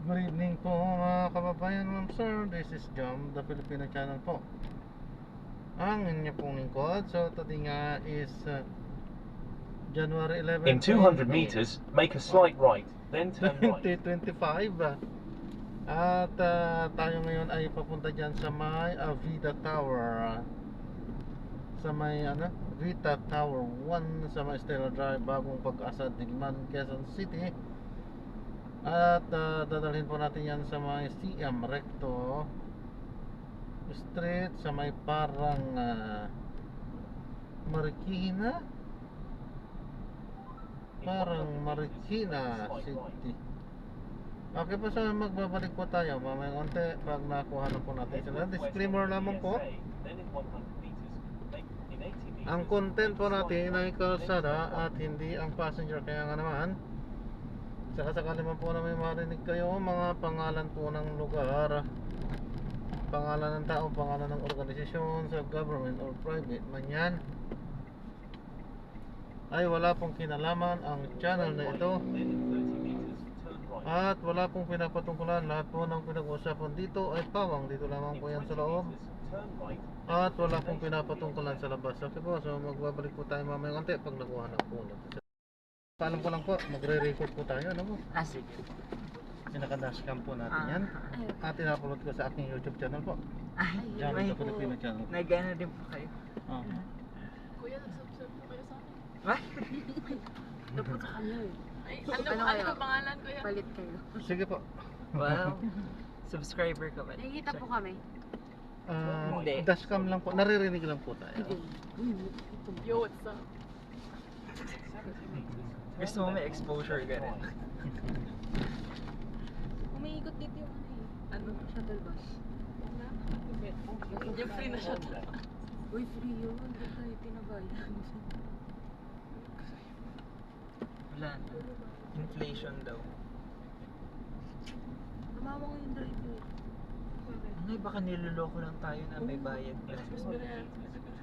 Good evening po mga kababayan, ma'am sir. This is Jom, the Filipino channel po. Ang inyo pong lingkod. So today nga is January 11, In 200 meters, make a slight right, then turn right. 2025. At tayo ngayon ay papunta dyan sa may Vida Tower. Sa may Vita Tower 1 sa may Stella Drive, Bagong Pag-asa, Digman, Quezon City. At dadalhin po natin yan sa may CM Recto Street sa may parang Marikina City. Okay po, so magbabalik po tayo mamaya konti pag nakuha na po natin sila. Disclaimer lamang po, ang content po natin ay kalsada at hindi ang passenger. Kaya nga naman, saka sakali man po na may marinig kayo mga pangalan po ng lugar, pangalan ng tao, pangalan ng organisasyon sa government or private man yan, ay wala pong kinalaman ang channel na ito at wala pong pinapatungkulan. Lahat po ng pinag-uusapan dito ay pawang dito lamang po yan sa loob at wala pong pinapatungkulan sa labas. Okay po, so magbabalik po tayo mamaya konti pag nakuha na po natin. Paalam ko lang po, magre-record po tayo, ano po? Sige. Pinaka-dashcam po natin yan. At in-upload ko sa aking YouTube channel po. Ay, Channel may sa Filipino channel. nag-ano din po kayo. Kuya, nag-subscribe po kayo sa akin. What? Dapat sa kanya eh. Ay, Ano ano kayo? ang pangalan, kuya? Palit kayo. Sige po. Wow. Subscriber ka ba? Nakikita po kami. Hindi. Dashcam lang po, naririnig lang po tayo. Yo, what's up? Gusto mo may exposure ka rin. Umiikot dito yung Ano? shuttle bus. Yung free na siya. Uy, free yun. Hindi tayo pinabayan. Wala na. Inflation daw. Tumawa ko yung driver. Ay, baka niloloko lang tayo na may bayad pa.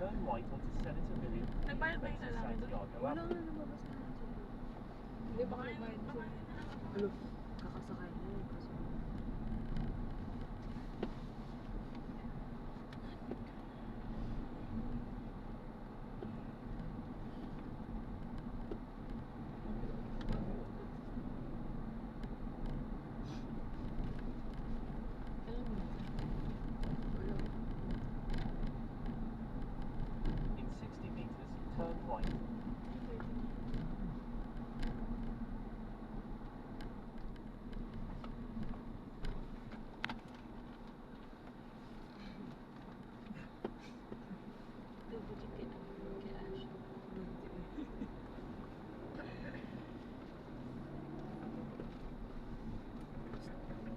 Turn right onto Senator William. Nagbayad ba yung lalaki doon? Wala nga lumabas na natin. Hindi ba kayo bayad siya? Alo, kakasakay na yun. Kaso, wala. In 60 meters, turn right.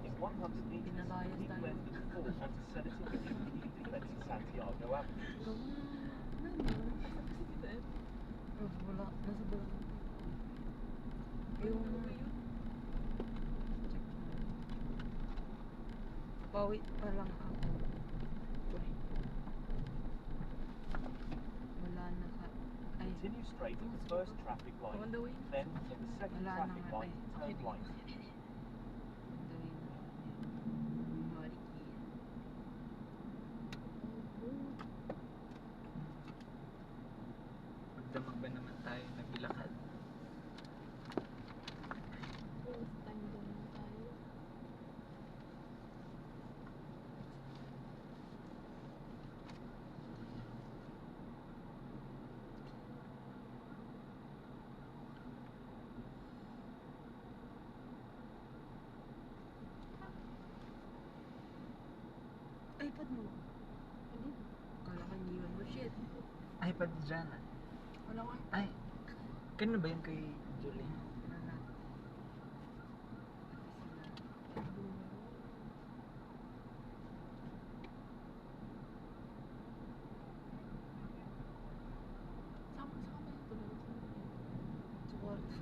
In 100 meters, Pinabayad keep tayo. left at 4 onto Senator William Defense Santiago Avenue. Wala. Nasa bulan. Yung... Bawi pa lang ako. Wala na ka. Ay, Continue straight at the first traffic light. On the way. Then, at the second Wala na traffic nga light, eh. turn right. Magdamag ba naman tayo nagbilakad? iPad mo. Kala ka iniwan mo. Shit. iPad dyan ah. Wala ko. Ay, kanino ba yun kay Julie? Sama yung tulad. Sa kwarto.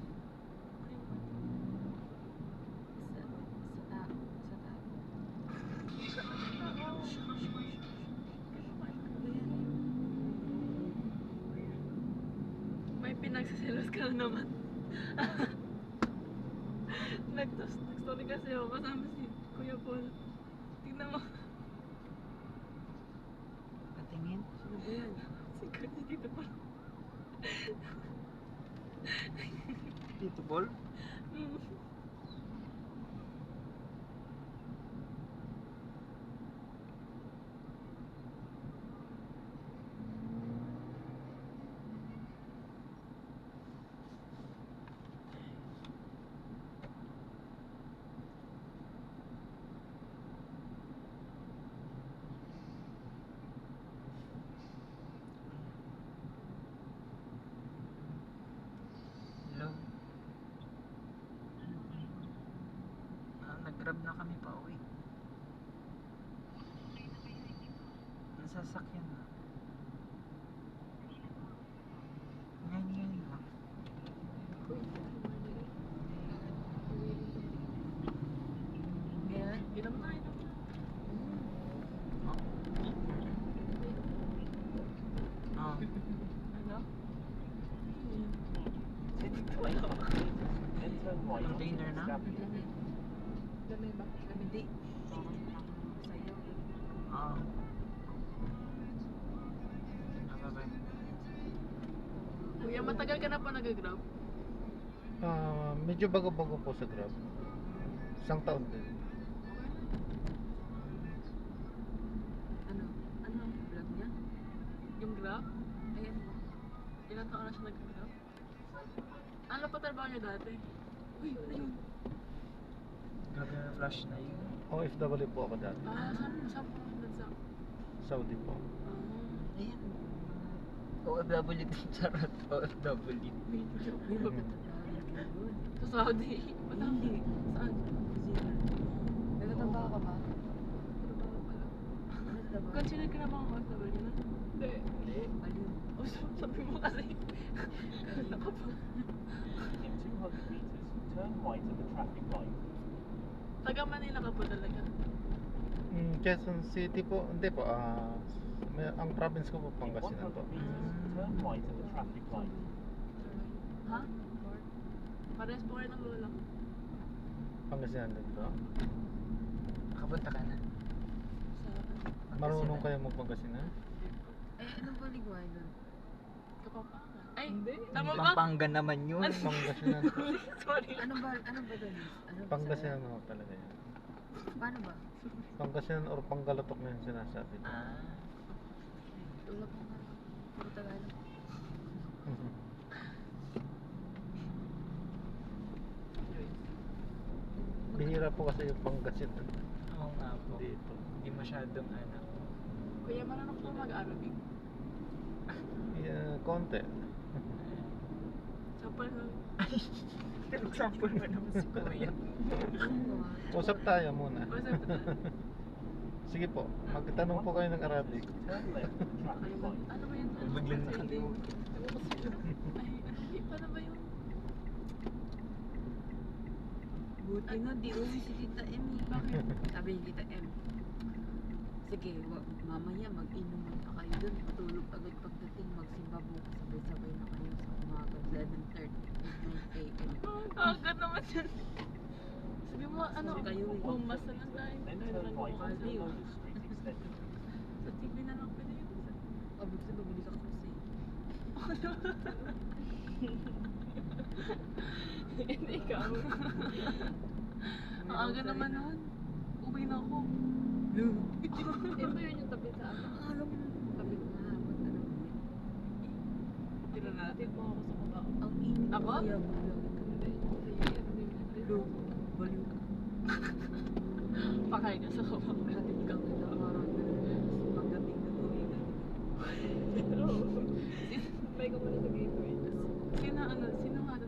Sa May pinagsiselos ka na naman. Nag-story kasi ako kasama si Kuya Paul. Tingnan mo. Patingin. Sino ba yan? Si Kuya dito pa. Dito, Paul. Hello. Nag-grab na kami pa uwi. Nasasakyan na. Ngayon lang. Kaya? Inom na, inom na. Oh. Ano? Then turn right. Container na? Dami ba? Hindi. Sa'yo. Oh. Bye-bye. Kuya, matagal ka na pa nag-grab? Medyo bago-bago po sa Grab. Isang taon din. Ano? Ano? Vlog niya? Yung grab? Ayan mo. Ilang taon na siya nag-grab? Ano pa trabaho niya dati? Uy, ano yun? Grabe na flash na yun. OFW po ako dati. Saan po nandun sa? Saudi po. Ayan. OFW din, charot. OFW. Uy, bakit nagkakaroon ka doon? Sa Saudi? Ba't Hindi. Saan? Nagtatrabaho ka ba? Trabaho pala. Nagtatrabaho? Consider ka na ba ang OFW na? Hindi. Hindi. Baliw. O, sabi mo kasi. Naka pa. In 200 meters, turn right at the traffic light. Taga Manila ka po talaga. Quezon City po. Hindi po. Ang province ko po In Pangasinan 100 po. meters, turn right at the traffic light. Ha? Parehas po kayo ng lola. Pangasinan din po. Nakapunta ka na. Sa Marunong kayo magpangasinan? Eh, anong baligway doon? Kapampangan. Ay, hindi. Tama ba? Pampanga naman yun. Pangasinan. Sorry. Ano ba doon? Ano ba Pangasinan ho talaga yan. sa'yo? Paano ba? Pangasinan or Panggalatok na yung sinasabi ko. Ah. Tulog mo nga. Puro Tagalog. Bihira po kasi yung Pangasinan Oo nga po. dito. Hindi masyadong ano. Kuya, marunong po mag-Arabic. Yeah, konti. Sapal na. Example mo naman si Kuya. Ano ba? Usap tayo muna. Basta po tayo. Sige po, magtanong po kayo ng Arabic. Turn left at the traffic light. Ano ba yun? Biglang nakalimutan. Ay, paano ba yun? Buti nga, di uwi si Tita M. eh. Bakit? Sabi ni Tita M. Sige, mamaya mag-inuman na kayo doon. Matulog agad pagdating. Magsimba bukas. Sabay-sabay na kayo sa umaga. 11:30, 9 a.m. Agad naman yan. Sabi mo, ano, Sorry kayo eh. bumasa na tayo. Then Kaya turn lang right ako onto kasi. Lotus Street Extension. Sa TV na lang pwede yun. Sabi ko bumili ka kasi. Hindi ikaw. Ang aga naman nun. Uwi na ako. Ito yun yung tabi sa akin. Ang aga mo. Sabi ko nga, ba't ano mo? Tira natin po ako sa baba. Ang init Ako? kaya bumili ka. Lo, baliw ka. Pakay ka sa baba. Hatid ka kita parang pagdating na tuwing na. May ko muna sa gateway. Sino nga doon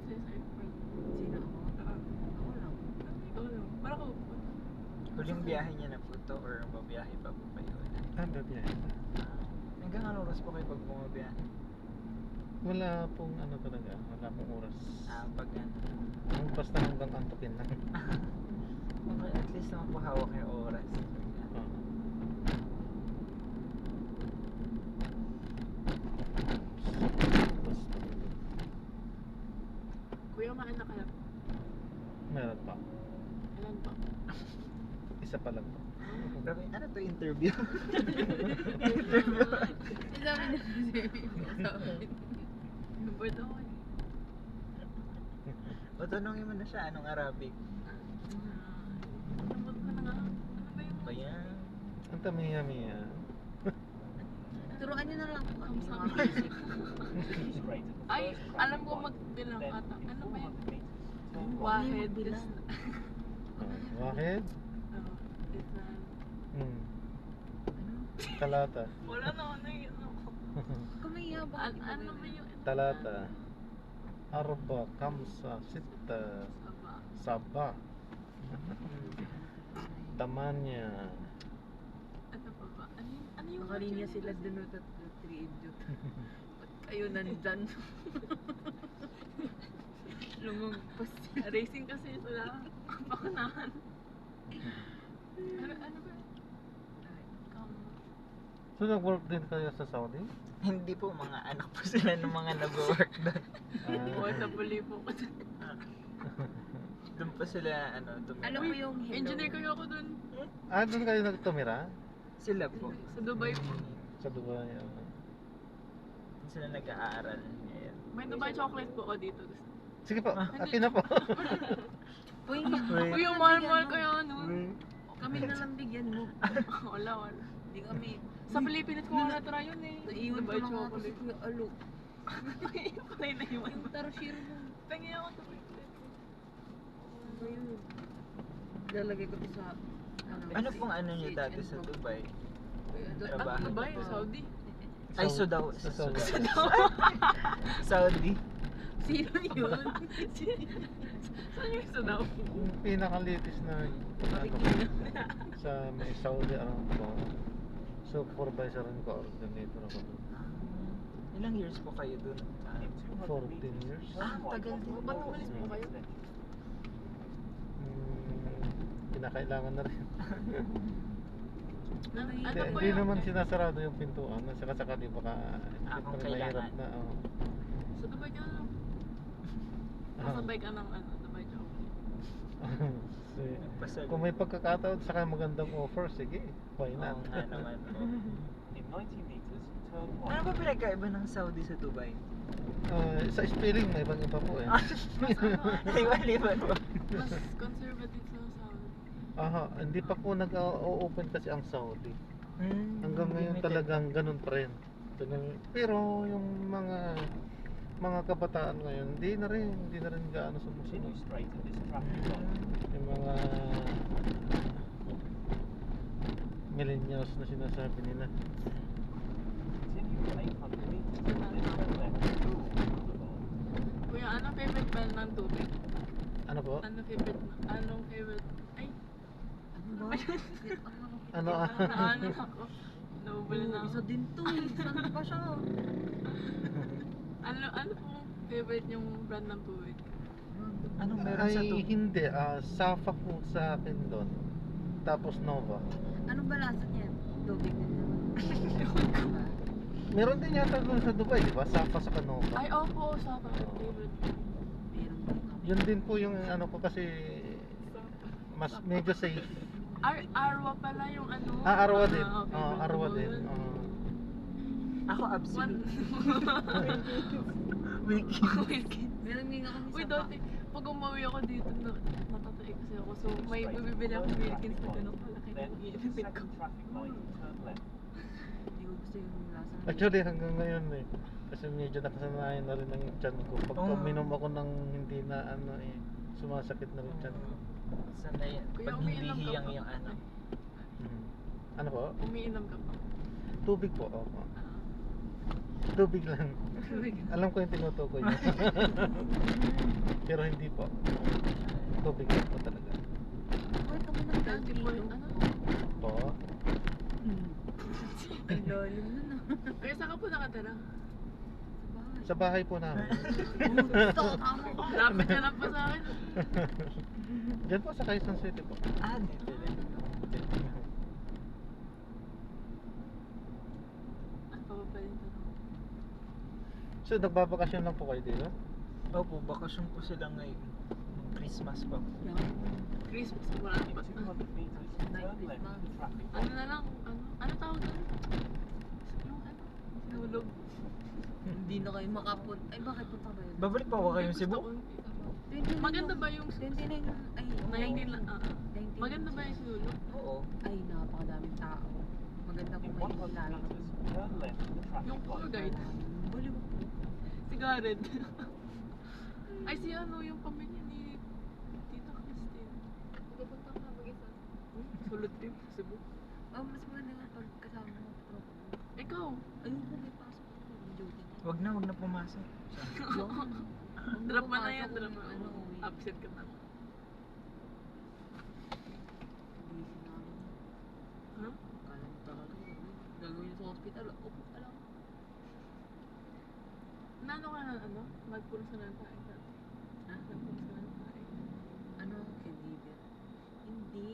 sa'yo sa airport? Sino ako? Ako lang. Ikaw lang. Para ko. Huling biyahe niya na po to or babiyahe pa po kayo ulit? Babiyahe na. Hanggang anong oras po kayo pag bumabiyahe? Wala pong ano talaga, wala pong oras. Pag ano. Basta hanggang antukin lang. Okay, at least naman po hawak yung oras. Oo. Kuya, maanak ka na. Meron pa. Ilan pa? Isa pa lang po. Grabe, ano to, interview? Sabi na sabi. Bored ako eh. O tanongin mo na siya, anong Arabic? Lamot ko na nga. Ano ba yung... Ba yan? Ang tamiya-miya. Turuan niyo na lang po kami ng mga Kamsam. basic. Straight at the Ay, first traffic alam ko light. magbilang Then ata. Ano ba yun? 400 meters, turn right. Wahid is... magbilang? Wahid? Is na... Hmm. Ano? Talata. Wala na ano yun. Kumiya ba? Ano ba yung... Talata. Arba, kamsa, sita, Saba. saba, tamanya. Ano pa ba? Ano yung... Nakalinya sila dun at 3 idiot. Ba't kayo nandyan? Lumagpas. Racing kasi sila. Pakunahan. Ano ba? So nag-work din kayo sa Saudi? Hindi po, mga anak po sila ng mga nag-work doon. OFW po kasi. Doon po sila, ano, tumira. Alam mo yung hello? Engineer kayo ako dun. Doon kayo nagtumira? Sila po. Sa Dubai po. Sa Dubai. Doon sila nag-aaral ngayon. May Dubai chocolate po ako dito. Sige po, akin na po. Uy, Uy, yung mahal-mahal kayo nun. kami na lang bigyan mo. Wala. Hindi kami. Sa Pilipinas ko nga na-try yun eh. Naiwan ko Dubai na nga kasi chocolate. Kuya Alo. Patay na iwan. Yung tarsier mo. Tangi ako sa Pilipinas. Ano yun? Lalagay ko to sa... Ano pong ano nyo dati sa Dubai? Trabaho. Dubai, Saudi. Ay, so daw. Sa Saudi. Saudi. Sino yun? Saan yung isa daw? Yung pinaka-latest na ano, sa may Saudi Aramco. Supervisor and coordinator ako doon. Ilang years po kayo doon? In 200 14 meters, years. turn right tagal onto din. the Ba't Lower umalis po Street kayo? extension. Kinakailangan na rin. Ano Hindi, po hindi yun? naman sinasarado yung pintuan. Saka sakali baka Kung siyempre mahirap kailangan. na. Sa Dubai ka na. Masabay ka ng ano, Dubai chocolate. Pasal. Kung may pagkakataon saka magandang offer, sige, why Oo not? nga naman po. In 90 meters, turn Ano right. ba pinagkaiba ng Saudi sa Dubai? Sa spelling, may ibang iba po eh. Liwan-liwan po. Mas conservative sa Saudi. Aha, hindi pa po nag-open kasi ang Saudi. Hanggang ngayon Limited. talagang ganun pa rin. Pero yung mga kabataan ngayon, hindi na rin gaano Continue sumusunod. straight at this traffic light. Yung mga millennials na sinasabi nila. Continue for 800 meters, then turn left to Gould Boulevard. Kuya, anong favorite brand ng tubig? Ano po? Anong favorite? Ay, Ano ba? Ano ano ako? Noble na Isa ako. din to eh. Saan pa siya? Ano po favorite yung brand ng tubig? Anong meron sa Ay, Dubai? hindi. Safa po sa akin doon. Tapos Nova. Anong balasa niya? Tubig din naman. Meron din yata doon sa Dubai, di ba? Safa sa Nova. Ay, opo, sa favorite. Meron din kami. Yun din po yung ano ko kasi mas medyo safe. Arwa pala yung ano. Arwa din. favorite Arwa ko din. yun. Ako One. absolute. Wiki. Meron din kami Uy, sa dati, pag umuwi ako dito, natatay kasi ako. So, may bibili ako Wilkins na ganun kalaki. Then, the Iinipit ko. second traffic light, turn left. Hindi ko gusto yung lasa ng Actually hanggang ngayon eh. Kasi medyo nakasanayan na rin ng tiyan ko. Pag Oo. uminom ako ng hindi na ano eh, sumasakit na rin tiyan ko. Sana yan. Kuya, Pag hindi umiinom ka hiyang pa. yung ano. Ano po? Umiinom ka pa. Tubig po. Opo. Ah. Tubig lang. Alam ko yung tinutukoy niya. Pero hindi po. Tubig lang po talaga. Uy, kami ng daan 30 dito. point, ano? Po. Ang lalim nun ah. Kaya saan ka po nakatira? Sa bahay. Sa bahay po namin. Gusto ko tama ko. Lapit ka lang po sa akin. Diyan po sa Quezon City po. Dito rin. Ano pa ba pala yung tanong? So nagbabakasyon lang po kayo dito? Opo, bakasyon po sila ngayon. Christmas pa po. Yan. Christmas, wala In pa. 200 meters, turn left at the traffic Ano light. na lang, ano tawag doon? Yung ano, sinulog. Hindi na kayo makapun. Ay, bakit punta ba yun? Babalik pa ako kayong Gusto Cebu? ko- 29 Maganda ba yung 29 yung, ay, 19 lang? 19 Maganda ba yung sinulog? Oo. Ay, napakadaming tao. Maganda In kung may 100 kilala ka. meters, turn left at the traffic Yung tour light. guide. Baliw. Si Garrett. Ay, si ano, yung pamilya ni Tita Christine. Pupunta ka mag-isa. Sulot trip sa Cebu. Oh, mas maganda nga pag kasama mo. tropa mo. Ikaw, Ayoko, may pasok ako. Yung duty na. Wag na pumasok. Yung- drop mo na pumasok yan, drop kung mo. ano, uwi. Absent ka na. Busy namin. Ha? Kala mo talaga yun. Gagawin sa hospital. Opo, alam. Nano ka na, ano? Nagpunos ka na ng tayo dati. Ha? Nagpunos ka na ng tayo. Ano, kaibigan? Hindi.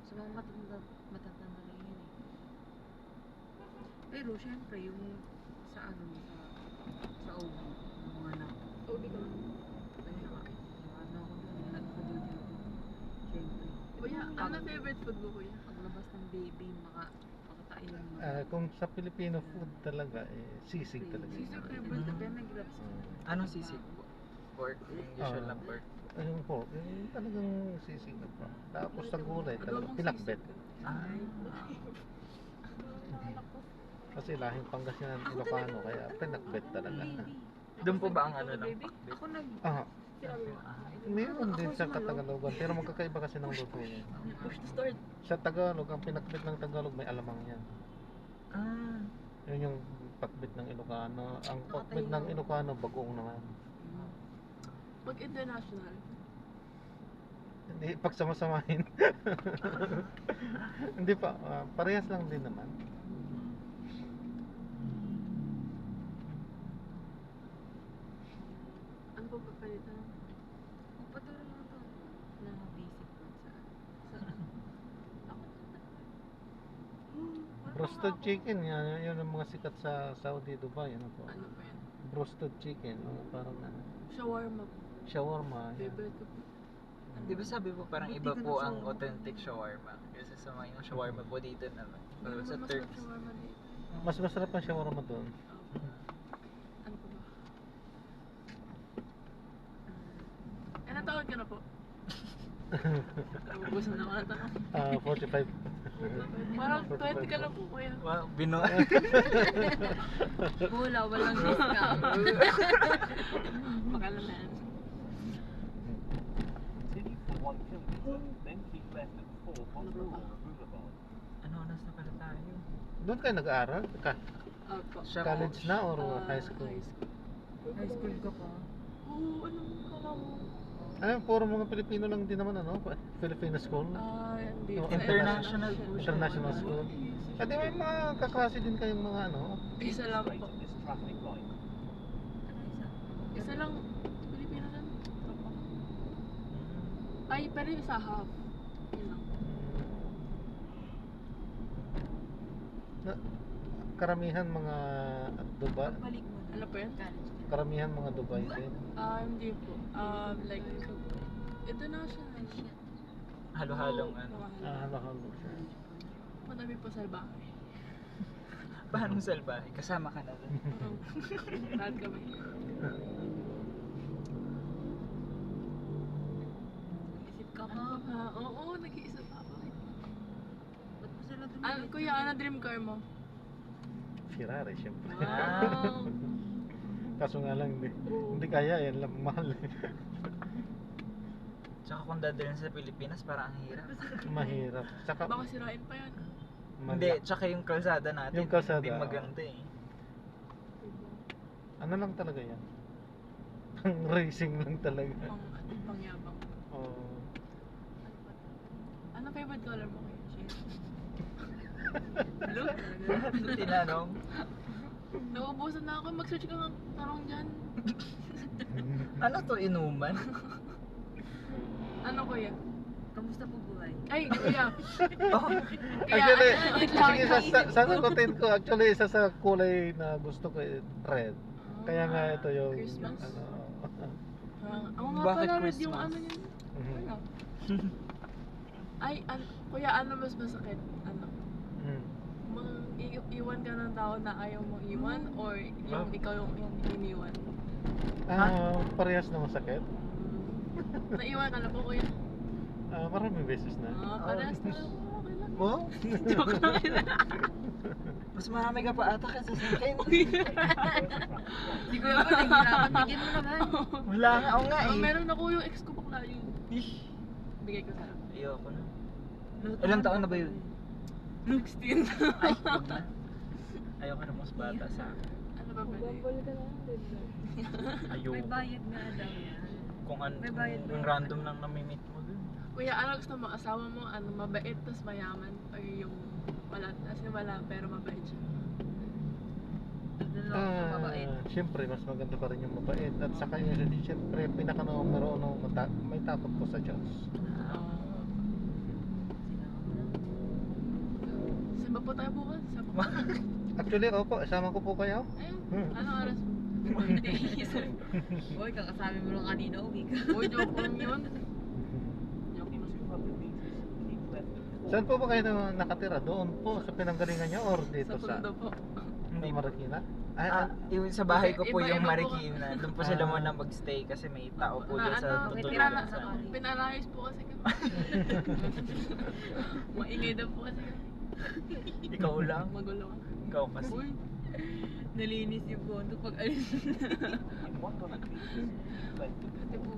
Sa mga matatanda lang yun eh. Pero syempre, yung sa ano, sa OB, yung mga anak. Uwi ka lang. Ay, ano ako doon, nagpa-duty ako. Syempre. Kuya, ano favorite food mo, kuya? Paglabas ng baby, makakain mo. Kung sa Filipino food talaga, sisig talaga. Sisig yun. favorite. Pero may gloves. Anong sisig? Pork. Yung usual na pork. Yung pork, yung talagang sisig na pork. Tapos sa gulay, talaga Adobong pinakbet. sisig. Ah. Kasi lahing Pangasinan Ilocano, kaya pinakbet talaga. Doon po ba ang ano ng pakbit? Ako nag... Ah, Sinabi mo. meron din sa Katagalogan, pero magkakaiba kasi ng luto niya. Push to start. Sa Tagalog, ang pinakbet ng Tagalog may alamang yan. Ah. Yun yung pakbet ng Ilocano. Ang pakbet ng Ilocano, bagoong naman. Pag international, Hindi, pagsama-samahin. Hindi pa, parehas lang din naman. ano pa papalitan? Patuloy mo to. Na basic lang sa... Roasted chicken, yun ang mga sikat sa Saudi, Dubai. Ano po? Ano pa yan? Roasted chicken, parang Shawarma po. shawarma. Yan. Favorite ko po. Di ba sabi po parang Buti iba ka po na ang sa- authentic shawarma kaysa sa mga yung shawarma po dito naman. Ano Sa mas Turks. shawarma dito? Mas masarap ang shawarma doon. Ano pa ba? Ilan taon ka na po? Nabubusan na ako ng tanong. 45. Parang 20 ka na po, kuya. Wow, bino. Wala, walang discount. Makalaman. Continue for 1 kilometer, then keep left at 4 Motorola Boulevard. Ano oras na pala tayo? Doon kayo nag-aaral? Opo. Siya College na or high High school? school. High school ka pa. Oo, ano kala mo? Ay, puro mga Pilipino lang din naman, ano? Filipino school? Hindi. No, international po siya. International school? At di may mga kaklase din kayong mga ano? Isa lang Straight po. at this traffic light. Ano isa? Isa lang. Pilipino lang. Ay, pero yung isa half. Yun lang. Na, karamihan mga Dubai, Pagbalik mo na. Ano pa yun? College ka. karamihan mga Dubai din. Hindi po. Like, international. Halo-halong ano. Halo-halo siya. Madami po sa bahay. Paano salbahe? Kasama ka na doon. Lahat kami. Isip ka pa. Oo, nag-iisa pa ako. Ba't mo sila Kuya, ano dream car mo? Ferrari, syempre. Wow! Kaso nga lang, hindi kaya, yan lang mahal. Tsaka kung dadalhin sa Pilipinas, parang ang hirap. Mahirap. Tsaka, Baka sirain pa yan. Hindi, tsaka yung kalsada natin. Yung kalsada, Hindi oo. maganda eh. ano lang talaga yan? Pang racing lang talaga. Pangyabang. Oo. Ano favorite color mo kayo? Blue? Tinanong. Nauubusan na ako. Mag-search ka ng tanong dyan. Ano to, inuman? Ano kuya? Kamusta po buhay? Ay, kuya. Oh, Actually, wait lang. sige, sasagutin ko. Actually, isa sa kulay na gusto ko, red. Kaya nga ito yung, Christmas? ano, Ako nga Bakit pala red Christmas? yung ano yun. mhm. Ano? Ay, kuya, ano mas masakit? Ano? Hmm. Iwan ka ng tao na ayaw mong iwan or yung ikaw yung iniwan? Parehas na masakit. Naiwan ka na po, kuya? Maraming beses na. Parehas na. Okay lang. Wow? Joke lang. Mas marami ka pa ata kasi sa akin. Hindi ko naman nahihirapan. Bigyan mo naman. Wala nga, ako nga eh. Meron ako yung ex ko bakla yun. Bigay ko sa'yo. Ayoko na. Ilang taon na ba yun? 16. Ay, huwag na. Ayoko na mas bata sa akin. Ano ba pwede? Bumble ka lang din. Ayoko. May bayad nga daw yan. Kung May bayad ba? yung random lang namimit mo dun. Kuya, ano gusto mo? Asawa mo, ano, mabait tas mayaman? Or yung wala, as in wala pero mabait siya? Doon lang ako sa mabait. Siyempre, mas maganda pa rin yung mabait. At saka yung siyempre, pinaka-numero uno, may takot po sa Diyos. Saan ba po tayo bukas? Saan po? Actually, opo, isama ko po kayo. Ayun, anong oras? Uy, kakasabi mo lang kanina, uwi ka. Uy, joke lang yun. Joke In lang. 200 meters, keep left at Saan po ba kayo nakatira? Doon po, sa pinanggalingan niyo or dito Sa sa pundo po. Hindi po. Marikina? Ay, Yung sa bahay ko po Iba-iba yung po. Marikina. Doon po sila muna magstay kasi may tao po dyan sa Ano, tutuluyan. pinalayos po kasi kami. Maingay daw po kasi kami. Ikaw lang. Magulo ka. Ikaw kasi. Uy, Nalinis yung bondo pag alis na. in 100 meters, keep left at ate po.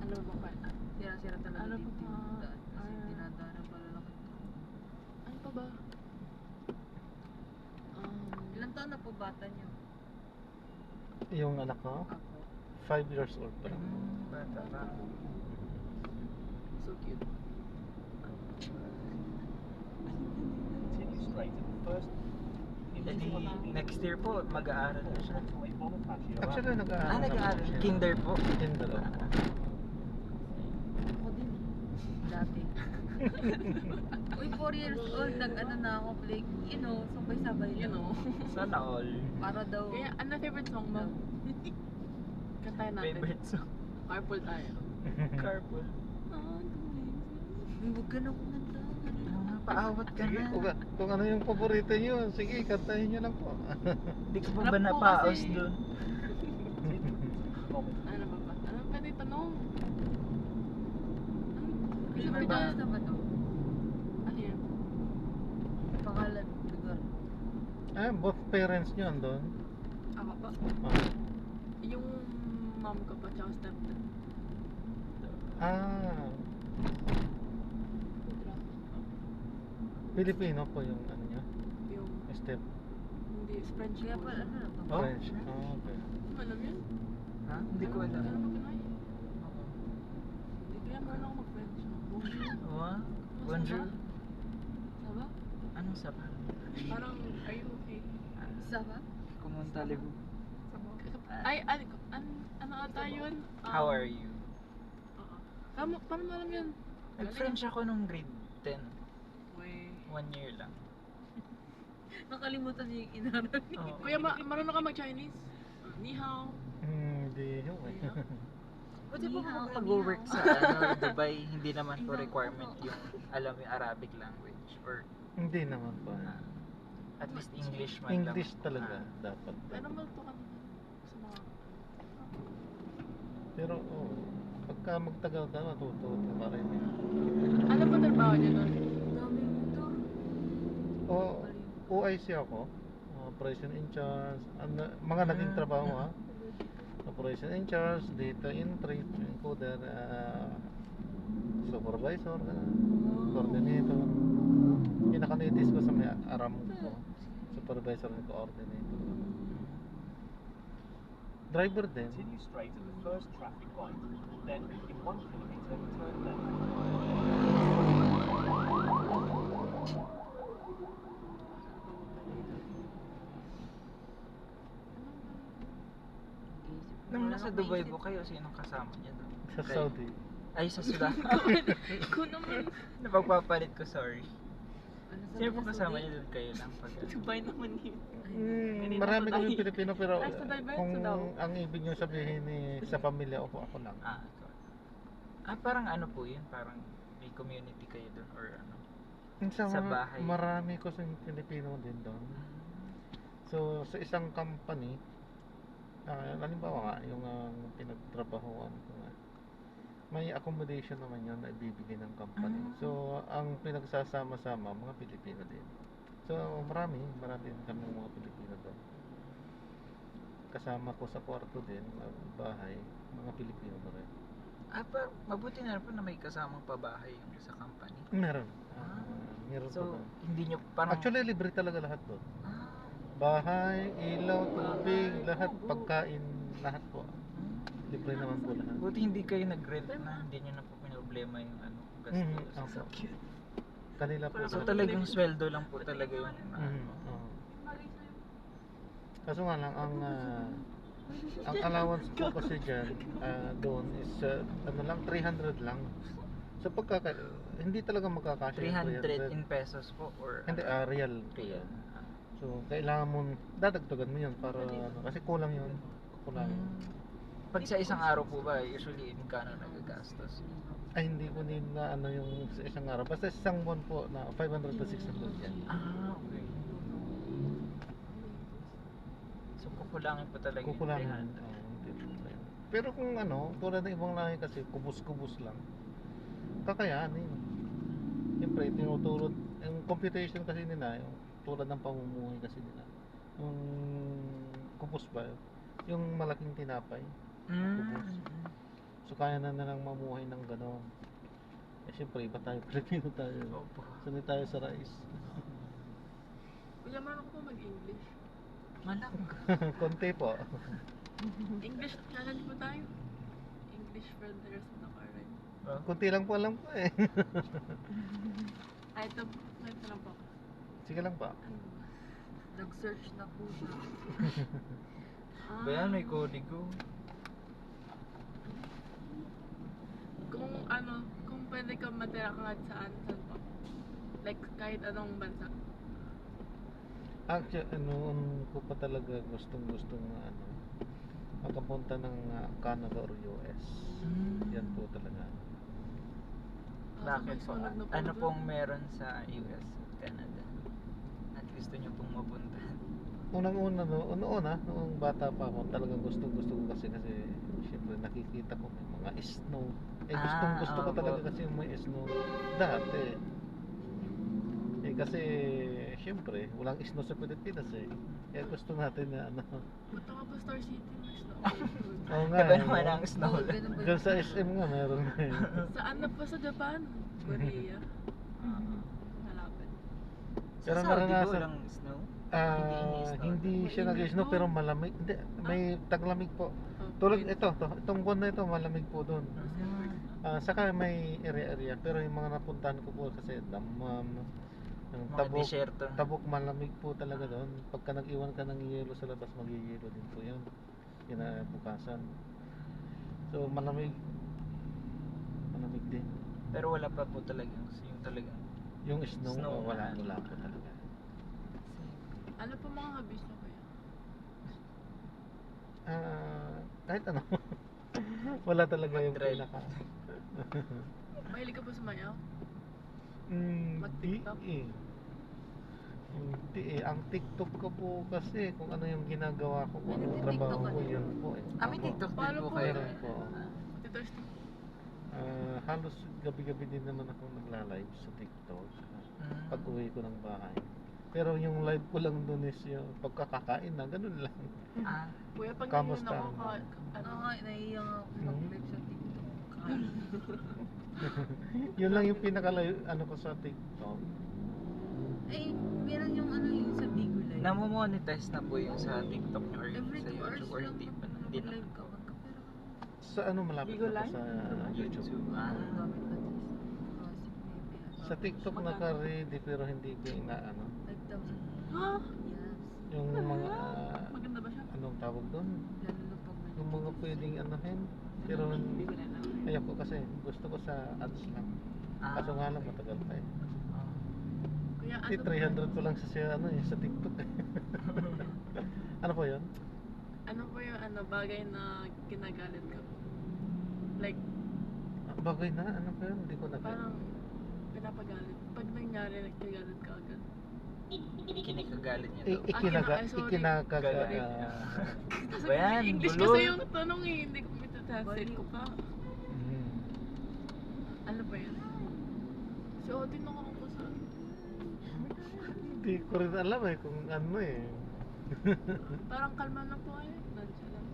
Ano ba ba? Sira-sira talaga Ano dito pa yung ba? daan. Kasi dinadaanan pala lang. Ano pa ba? Ilang taon na po bata niyo? yung anak ko, Ako. 5 years old pa lang. Bata pa. So cute. continue straight at the first. Eh di, next year po, mag-aaral na siya. Actually, nag-aaral Nag-aaral. Kinder po. Kinder, opo. Ako din. Dati. Uy, 4 years old, nag-ano na ako, like, sabay-sabay You lang. know. Sana all. Para daw. Kaya, ano favorite song mo? Kantahin natin. Favorite song. Carpool tayo. Carpool. Uy, huwag ka na kumanta. Paawat ka Sige, na. kung ano yung paborito nyo, sige, kantahin nyo lang po. Hindi ko pa Rap ba po napaos kasi. dun? Ano ba ba? Ano pwede tanong? May Ano ba? ba? Basta ba to? Ano yan? Pangalan, lugar. Both parents nyo andun. Ako pa? Ah. Yung mom ko pa, tsaka stepdad. Filipino po yung ano nyo, Yung, step hindi, French Kaya po. pala, ano na to? Oh? French. Okay. Ano alam yun? Ha? Hindi ko alam. Ano ba Pinoy? Hindi kaya meron ako mag-French. Bonjour. Wa? Bonjour. Saba? Anong sapa? Parang, are you okay? Isa ba? Kumunta libo. Ay, ano ata yun? How are you? Oo. Paano mo alam yun? Nag-French ako nung grade 10. Uy. 1 year lang. Nakalimutan niya yung inaral niya. Oo. Kuya, marunong ka mag-Chinese? Ni hao. Hindi yun eh. Buti po Ni hao, kung ni mag-work hao. sa Dubai, hindi naman po requirement yung alam yung Arabic language or Hindi naman po. at least English man English lang. talaga dapat. Pero malto ka naman sa mga... Pero pagka magtagal ka, matututo pa rin. Ano ba trabaho niya doon? Dami mo to. OIC ako. Operation in charge. Mga naging trabaho ha. Operation in charge, data entry, encoder, supervisor, coordinator. Pinaka-notice ko sa may aram ko. Supervisor and coordinator. Driver din. Continue straight at the first traffic light. Then, in 1 kilometer, turn left. Nung nasa Dubai po kayo, sinong kasama niya doon? Sa Kayo? Saudi. Ay, sa Sudan. Ikaw naman. Napagpapalit ko, sorry. Ano sabi Sino po niya, kasama Subi? niyo doon kayo lang pag Dubai naman yun. Kanina Marami sa kami Davao. Pilipino pero Ay, sa Davao, kung sa Davao. ang ibig nyo sabihin sa pamilya ako lang. ikaw. Parang ano po yun? Parang may community kayo doon or ano? Sa bahay. Marami ko sa Pilipino din doon. So sa isang company, halimbawa nga, yung pinagtrabahuan ko nga, may accommodation naman yun na ibibigay ng company. So ang pinagsasama-sama, mga Pilipino din. So marami din kami mga Pilipino doon. Kasama ko sa kwarto din, bahay, mga Pilipino na rin. Pero mabuti na rin po na may kasamang pabahay yung sa company. Meron. Meron po So, doon. hindi nyo parang... Actually, libre talaga lahat doon. Ah, Bahay, ilaw, tubig, lahat, pagkain, lahat po. Libre naman po lahat. buti hindi kayo nag-rent na hindi nyo na po problema yung ano, gastos. Opo. Kanila po. So lahat. talagang sweldo lang po talaga yung Oo. Kaso nga lang, ang allowance po kasi dyan, doon is, ano lang, 300 lang. So hindi talaga magkakasya yung 300 in pesos po or Hindi, real. real. So, kailangan mo, dadagdagan mo yun para, kasi kulang yun. Kulang. Pag sa isang araw po ba, usually magkano nagagastos? Ay, hindi ko din na ano yung sa isang araw. Basta isang buwan po na 500 to 600 yan. Okay. So kukulangin po talaga yung Kukulangan. 300. Hindi po tayo. Pero kung ano, tulad ng ibang lahi kasi, kubus-kubus lang. Kakayanin. Siyempre, tinutulot, yung computation kasi nila, yung tulad ng pamumuhay kasi nila. Yung kubus ba? Yung malaking tinapay. Kubus. So kaya na nilang mamuhay ng gano'n. Eh siyempre, iba tayo, Pilipino tayo. Opo. Sanay tayo sa rice. Kuya, marunong ko mag-English. Malang. Konti po. English challenge po tayo. English for the rest of the car ride. Konti lang po alam ko eh. Ito lang po. Sige lang pa. Ano ba? Nag-search na po siya. Ba yan, may kodigo. Kung pwede ka matira ka saan po? Like, kahit anong bansa. Actually, noon ko pa talaga gustong ano, makapunta ng Canada or US. Yan po talaga. Bakit po? Sunog na po Ano doon. pong meron sa US at Canada? At gusto nyo pong mapunta? Unang-una, noong bata pa ako, talagang gusto ko kasi syempre nakikita ko may mga snow. Eh gusto ko opo. talaga kasi yung may snow dati. Eh kasi syempre walang snow sa Pilipinas eh. Kaya gusto natin na ano. Punta ka pa Star City, mas no? Oo nga. Iba eh, naman no? ang snow. Oo, ganun ba Diyan yun? sa SM nga meron na eh. Saan na pa sa Japan? Korea? Malapit. Sa Pero Saudi ba naranasan- walang snow? Hindi siya nag-snow pero malamig. Hindi, may taglamig po. Oh, Tulad wait. itong buwan na ito malamig po doon. Saka may area pero yung mga napuntahan ko po kasi Dammam, yung Mga Tabuk, desierto. Tabuk malamig po talaga doon. Pagka nag-iwan ka ng yelo sa labas, mag-yelo din po yun. Kinabukasan. So malamig. Malamig din. Pero wala pa po talagang yung talagang Yung snow, Snow, wala wala. po talaga. Ano pa mga hobbies mo kaya? Kahit ano. Wala talaga yung Mag-drive. pinaka. Mahilig ka pa sumayaw? Hindi Mag-TikTok? eh. Hindi eh. Ang TikTok ko po kasi kung ano yung ginagawa ko, kung anong Nag-TikTok trabaho ka ko, din? yun po eh. may Opo. TikTok din Paano po po kayo. Meron po. Thirsty? Halos gabi-gabi din naman ako nagla-live sa TikTok pag uwi ko ng bahay. Pero yung live ko lang dun is yung pagkakakain na, ganun lang. Kuya, pag Kamusta? ngayon ako Ano nga, naiiyak ako mag-live sa TikTok. Yun lang yung ano ko sa TikTok. Ay, meron yung ano yung sa Bigo Live. Namo-monetize na po yung sa TikTok nyo or Every sa 2 hours YouTube or lang hindi pa na. pag Hindi na. live ka, magkapera ka. Sa ano malapit Bigo na po Live? sa YouTube. Ang gamit natin kasi Sa TikTok naka-ready pero hindi ko inaano. 5,000. Ha? Yes. Yung mga Maganda ba siya? anong tawag doon? Lalo na pag may Yung mga pwedeng anuhin. Pero Hindi ko na alam. ayoko kasi gusto ko sa ads lang. Kaso nga lang matagal pa eh. Kuya, ano Eh, 300 ko lang sa ano eh, sa TikTok. Ano po 'yun? Ano po yung bagay na ginagalit ka? Like, Bagay na, ano po 'yun? Hindi ko na. parang pinapagalit. Pag nangyari, nagkagalit ka agad. Kinikagalit niya daw. Ay, sorry. Ikinakaga. Sorry. Kasi Ba yan? English Bulol. kasi yung tanong eh. Hindi ko translate ko pa. Ano ba yan? Si Odin ako ko sa... Hindi ko rin alam eh kung ano eh. Parang kalma na po eh. Nandiyan lang.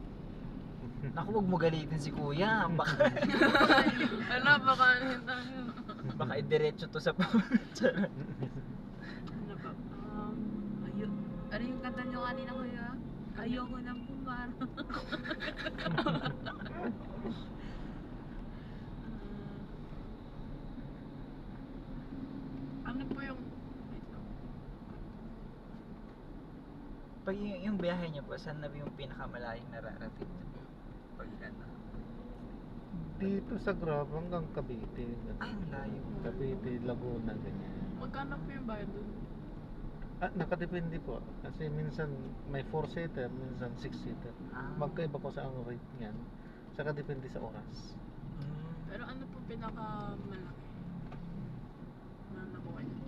Naku, wag mo galitin si kuya. Baka, Ano, baka ano tayo. baka idiretso to sa Charot. Ano ba? Ano yung kanta nyo kanina kuya? Ayoko nang pumarap. Ano po yung... Wait lang. Pag yung biyahe niyo po, saan na ba yung pinakamalayong nararating niyo po? Pag ano? Dito sa Grab hanggang Cavite. Ay, ang layo. Cavite, Laguna, ganyan. Magkano po yung bayad dun? Nakadepende po. Kasi minsan may 4-seater, minsan 6-seater. Ah. Magkaiba po sa ang rate niyan. Saka depende sa oras. Mm. Pero ano po pinakamalaki? Na nakuha niyo?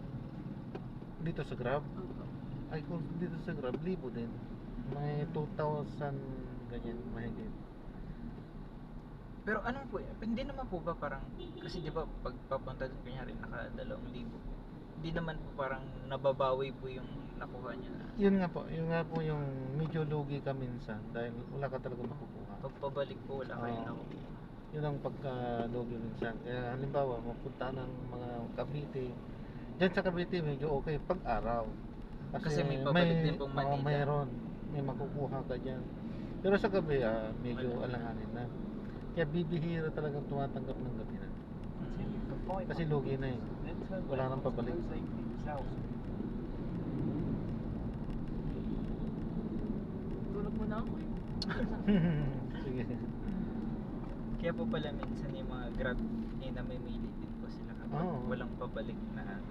Dito sa Grab, Opo. ay kung dito sa Grab, libo din. May 2,000 ganyan, mahigit. Pero ano po, hindi naman po ba parang, kasi di ba pag papunta doon kunyari naka 2,000, hindi naman po parang nababawi po yung nakuha niya. Yun nga po yung medyo lugi ka minsan dahil wala ka talaga makukuha. Pag pabalik po wala kayo Oo. nakukuha. Yun ang pagka-lugi minsan. Kaya halimbawa, mapunta ng mga Cavite. Diyan sa Cavite medyo okay pag araw. Kasi may pabalik din pong Manila. Mayroon. May makukuha ka dyan. Pero sa gabi, medyo Wala. alanganin na. Kaya bibihira talagang tumatanggap ng gabi na. Continue for 500 Kasi lugi na eh. then turn Wala left nang onto pabalik. Rose Lake South. Tulog muna ako eh. Sige. Kaya po pala minsan yung mga Grab namimili din po sila kapag Oo. walang pabalik na ano.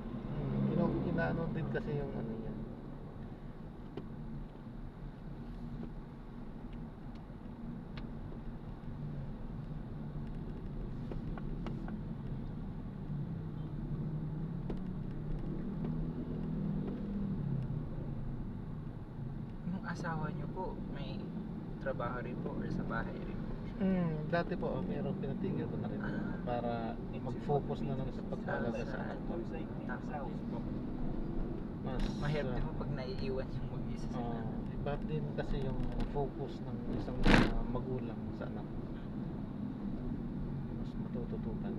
Inaano din kasi yung ano yan. Yung asawa niyo po, may trabaho rin po or sa bahay rin po siya? Dati po, meron pinatigil ko na rin para mag-focus na lang sa pag-alaga sa anak. Rose Lake South. Mas Mahirap din po pag naiiwan yung mag-isa sa iba din kasi yung focus ng isang magulang sa anak. Mas matututukan.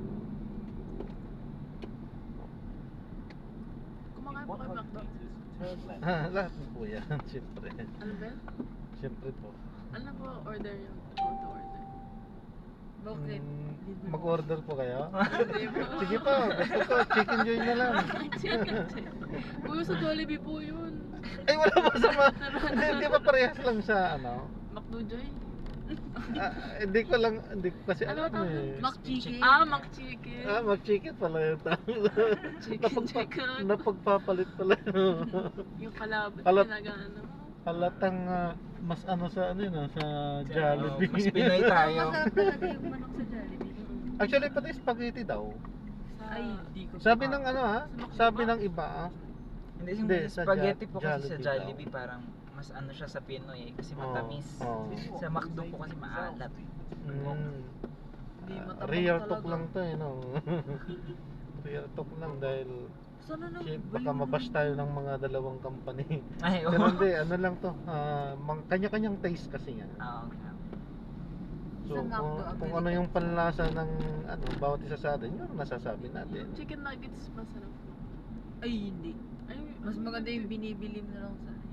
Kumakain In po kayo 100 McDo. meters, turn left. Lahat po yan, siyempre. Ano ba? Siyempre po. Ano po order yung go to order? Bakit? Mag-order po kayo? Hindi po. Sige po, gusto ko, chicken joy na lang. Kuya, sa Jollibee po yun. Ay, wala pa sa Hindi ba parehas lang sa ano? McDo Joy. Hindi ko kasi Ano alam tawag? eh. McChicken. McChicken. McChicken pala yung tawag. Chicken. Napagpapalit pala. Yung kalabot Kalat- pinagano. Halatang mas ano sa ano yun, sa Jollibee. Mas Pinoy tayo. Masarap talaga yung manok sa Jollibee. Actually, pati spaghetti daw. Ay, hindi ko. Sabi ng ano sabi ng iba Hindi, yung Hindi, sa spaghetti po kasi sa Jollibee Jollibee parang mas ano siya sa Pinoy eh, kasi matamis. Oo. Sa McDo po kasi maalat. Hindi matabang Real talaga. talk lang to eh, no? Real talk lang dahil Sana nang baka mabash tayo ng mga dalawang company. Ay, oo. Pero hindi, ano lang to, kanya-kanyang taste kasi yan. Oo. So, Sa McDo, kung ano yung panlasa ng ano, bawat isa sa atin, yun ang nasasabi natin. Chicken nuggets masarap po. Ay, hindi. Ay, Mas maganda yung binibili mo na lang sa akin.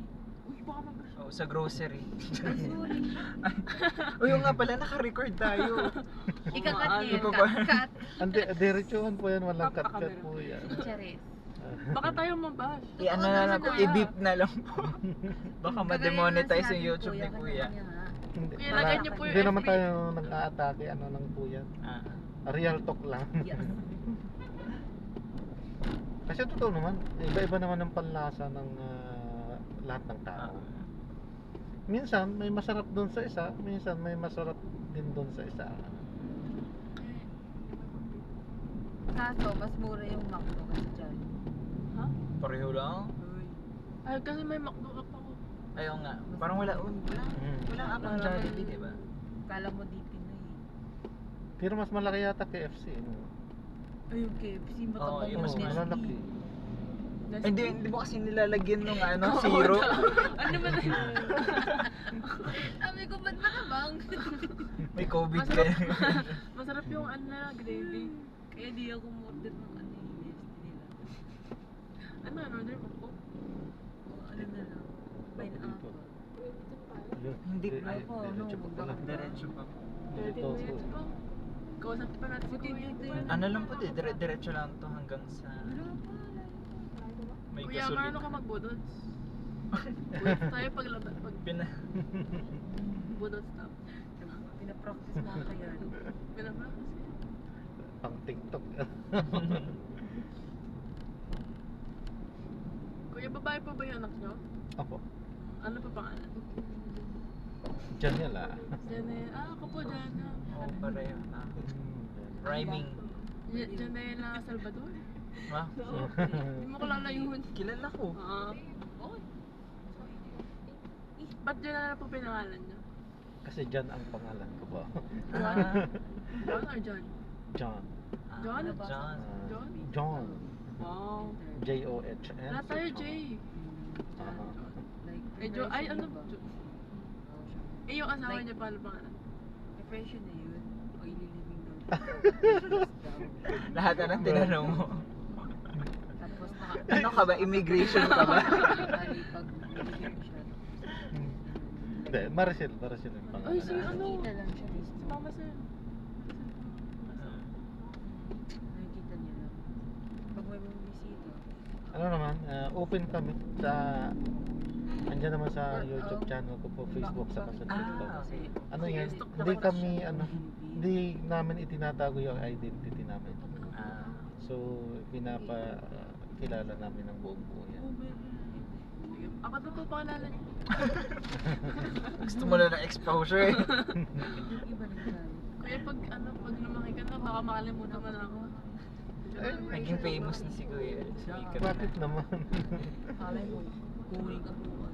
Uy, baka mabash. Oh, sa grocery. Ay, sorry. Uy, yung nga pala, naka-record tayo. Ikakat Ano niya pa yun. ba? Cut. Andi, diretsuhan po yan, walang Papa cut-cut camera. po yan. Charis. Baka tayo mabash. I-ano na lang po, i-beep na lang po. Baka ma-demonetize yung YouTube ni Kuya. Hindi, Kuya, lagyan niyo po yung hindi naman FB. tayo nag-aatake, ano lang po yan. Ah. Real talk lang. Yes. Kasi totoo naman, iba-iba naman ang panlasa ng lahat ng Ah, tao. Minsan may masarap doon sa isa, minsan may masarap din doon sa isa. Kaso, mas mura yung McDo kasi dyan. Ha? pareho lang. Uy. Ay, kasi may McDo up ako. Ayaw nga. Parang walang akong Jollibee, di ba? Kala mo di Pinoy. Pero mas malaki yata KFC. Ay, yung KFC, Oo, matabang yung mas Oo, malaki. malalaki. Hindi mo kasi nilalagyan nung zero. Ano ba na yun? Sabi ko, ba't matabang? May COVID ka. Masarap. Masarap yung gravy. Kaya di ako order ng ano yung nesty nila. Ano, order mo po? O ano na lang, pineapple. Yun. Hindi Di- pa di- po, diretso no, pa pala. Diretso pa. 30 Dito, minutes pa. Kausap pa natin si Buti Kuya. dito yun. Ano lang po, diretso lang to hanggang sa may Kuya, kasulit. marano ka magbudots? Wait tayo paglabas. Pag Pina budots stop. Pinapractice mo ako yan. Pinapraktis ko. Pang TikTok. Kuya, babae pa ba yung anak nyo? Apo. Ano pa pangalan? Diyan nila. Janela. Ako po, Jana. Oo, pareho. Rhyming. Janela Salvador. Ah, Hindi mo kilala yun. kilala ko. Ba't Janela po pinangalan nyo? Kasi John ang pangalan ko ba? Ah, John or John? John. John? John. John? John. Wow. J-O-H-N. Wala So, tayo, John. Jay. Aha. Like, Eh, Jo, ay ano? ba? Eh, yung asawa Like- niya paano pangalan? Depression na yun. O ililibing daw. Lahat na ng tinanong mo. Tapos Ano ka ba? Immigration ka ba? Bali, pag ililibing siya. Hindi, Maricel yung pangalan. Ay, si ano? Nakikita lang siya mismo. Si Mama Sir. Nakikita niya lang. Pag may mga bisita. Ano naman, open kami sa andyan naman sa YouTube channel ko po, Facebook sa sa TikTok. Okay. Ano Sige, yan? stock Hindi naman kami hindi namin itinatago yung identity namin. Ah, So pinapakilala namin ng buong buo yan. Sige. Ako na po pangalan niya. gusto mo na ng exposure eh. Yung iba nagsabi. Kuya, pag lumaki ka na, baka makalimutan mo na ako. Naging famous na si Kuya. Sikat na. Bakit naman? Kala mo, kuwi ka bukas.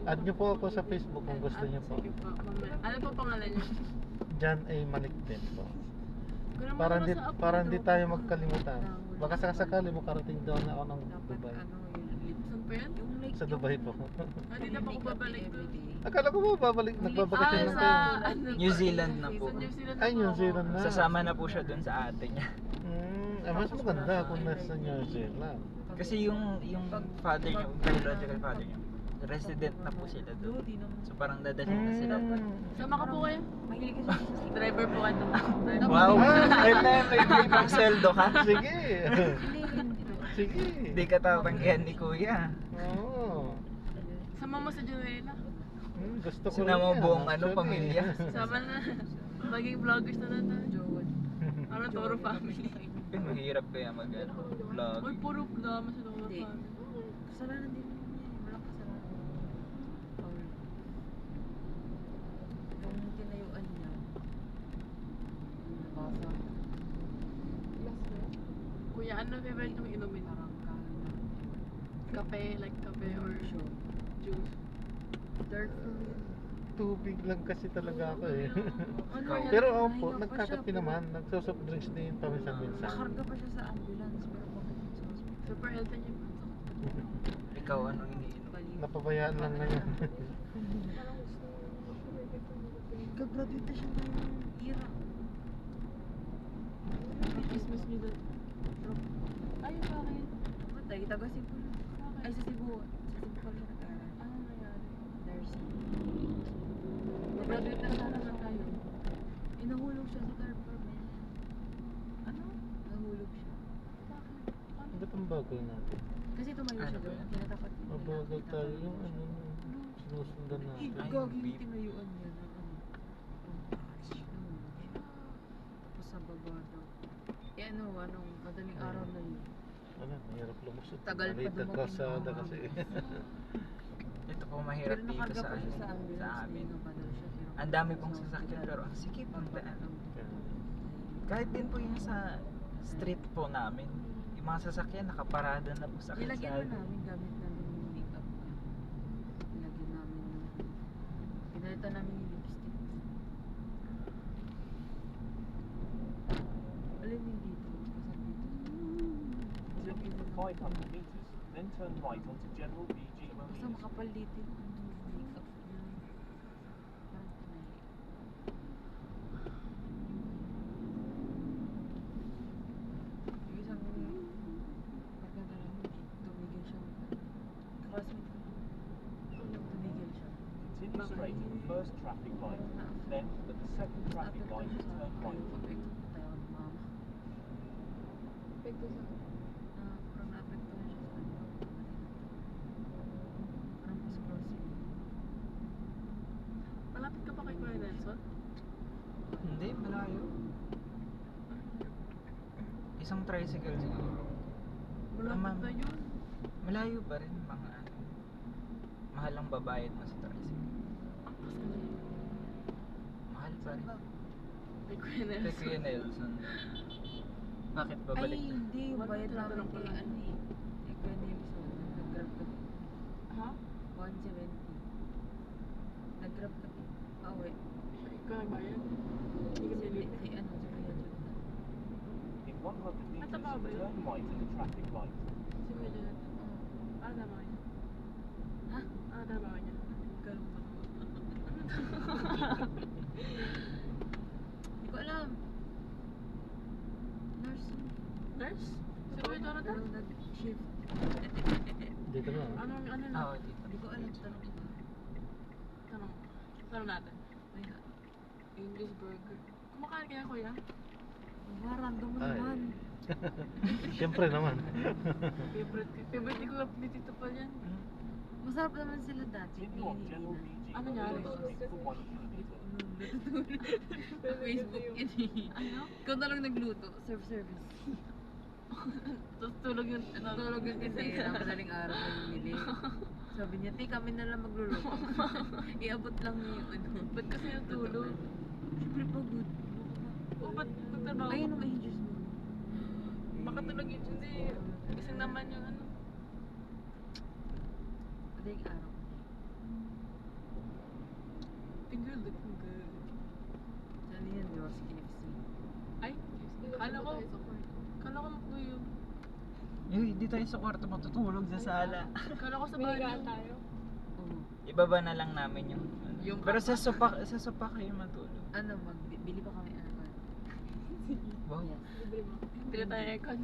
Add nyo po ako sa Facebook kung gusto nyo po. Sige po, mamaya. Ano po pangalan niya? John A. Maliktin po. Kunin mo Para naman hindi, sa app para mo hindi to. tayo magkalimutan. Baka sakasakali makarating doon ako ng Dapat Dubai. ano, yung lips. Saan po yan? Yung like, Sa Dubai po. Hindi na po ako babalik doon. Akala ko ba nagbabakasyon lang sa tayo. ano New po, Zealand na po. Sa New Zealand Ay, po New ako. Zealand na. Sasama na po siya dun sa ate niya. Mas maganda kung nasa New Zealand. Kasi yung father niya, biological father niya, resident na po sila doon. Di naman. So parang dadalhin na sila. Sama ka po kayo? Mahilig kasi siya sa Driver po kayo. Wow! Ay, may pang sweldo ka? Sige. hindi. Sige. Hindi ka tatanggihan ni Kuya. Oo. Sama mo sa Janela. Gusto ko Sinama rin yan, buong actually. pamilya. Sama na. Maging vloggers na tayo. Jowan. Ano, Toro family. Eh, mahirap kaya mag-vlog. Uy, puro drama sa Toro Hindi. family. Kasalanan din naman yan. Walang kasalanan. Paul. Yung tinayuan niya. Basa. Kuya, ano favorite yung inumin? Parang kain na. Kape, like kape or Show. juice? Dark fruit. Tubig lang kasi talaga ako eh. Ano Ikaw? yan? Pero Nahinga opo, pa nagkakape siya, naman. Nagsosoft drinks din paminsan-minsan. Nakarga pa siya sa ambulance. Pero pagdating sa hospital. Super healthy niya. Ikaw, anong iniinom? Baliw. Napabayaan lang ngayon. Gagraduate na siya ng ira. Christmas niyo doon. Ay, bakit? Matay, taga Cebu lang. Ay, sa Cebu. Sa Cebu kami nag-aral. Ano nangyari? Nursing. Graduate na sana na tayo. Inahulog siya sa third floor niya. Ano? Nahulog siya. Bakit? Ano? Ba't ang bagal natin? Kasi tumayo Ano siya ba doon. yan? Tinatapat niya. Mabagal tayo yung ano, sinusundan natin. Ay, Gagi beep. yung tinayuan niya na ano. Nahulog siya. Tapos sa baba daw. Eh ano, anong madaling araw na yun. Ano, mahirap lumusot. Tagal pa Maliit ang dumating kalsada yung kasi. Ito po mahirap Pero dito nakarga sa po siya sa sa ambulance. amin. Pinapadala siya, sino- Ang dami pong sa sasakyan hospital. pero ang sikip ng daan. Kaya, Kahit din po yung sa street po namin, yung mga sasakyan nakaparada na po sa Nilagyan kalsada. na namin gamit namin yung makeup niya. Nilagyan namin yung... Pinalitan namin yung lipstick. Alin yung dito? Kasap dito. Continue for 500 meters, then turn right onto General B.G. Basta Marines. makapal dito yung makeup niya. Parang pinay. Yung isang pagkagala mo, tumigil siya. Classmate ko. Tumigil siya. Continue straight at the first traffic light, then at the second traffic light, turn right. Tayo ng mama. Pwede sa Parang naapektuhan siya sa ano. Parang mas crossing. Malapit ka pa kay Kuya Nelson? Hindi, malayo. Isang tricycle siguro. Malapit na yun. Malayo pa rin mga ano. Mahal ang babayad mo sa tricycle. Ang pasal yun. Mahal pa rin. Kay Kuya Kay Nelson. Kuya Nelson. Bakit Ay, babalik na? hindi. Yung Wala, bayad namin tinatanong ko kay lang. ano eh. Kay Kuya Nelson. Nag-grab kami. Ha? 170. Nag-grab kami. Ah, wait. Ikaw nagbayad? Si ano, si Kuya Jonathan. In 100 meters, Mataba ba yun? turn right at the traffic light. Si Kuya Jonathan. Ano trabaho niya? Ha? Ano trabaho niya? Ganun ba? Hindi ko alam. Nurse. Nurse? Si Kuya Jonathan? Pero nag-shift. dito na. Ano lang? Oo, dito. Hindi ko alam. Tanong ko ba? Tanong. Tanong natin. Ay, English burger. Kumakain kaya kuya? random mo Ay. naman. Siyempre naman. Favorite ni Kuya ni Tito Paul yan. Masarap naman sila dati. Continue on General Pinihinan. B.G. Ano nangyari? Marines for 1 kilometer. Sa Facebook yun eh. Ano? Ikaw na lang nagluto. Service. Tapos tulog yung ano. Tulog yun kasi. Madaling araw na bumili. Sabi niya, ti kami na lang magluluto. Iabot lang niya yung ano. Ba't kasi natulog? Siyempre pagod. O ba't nagtrabaho? Ayun ang may juice mo. Makatulog yun. Hindi. Kasi naman yung ano. Madaling araw. Tinggal looking good. Saan yan? Di ba sa KFC? Ay, kala ko. Kala ko po yung. Hindi tayo sa kwarto matutulog sa sala. Kala ko sa May bahay. higaan tayo. Oo. Ibaba na lang namin yung Yung- pero sa sopa kayo matulog. Ano, magbili pa kami ano ba? Wow. Yes. Libre mo. Pili tayo aircon.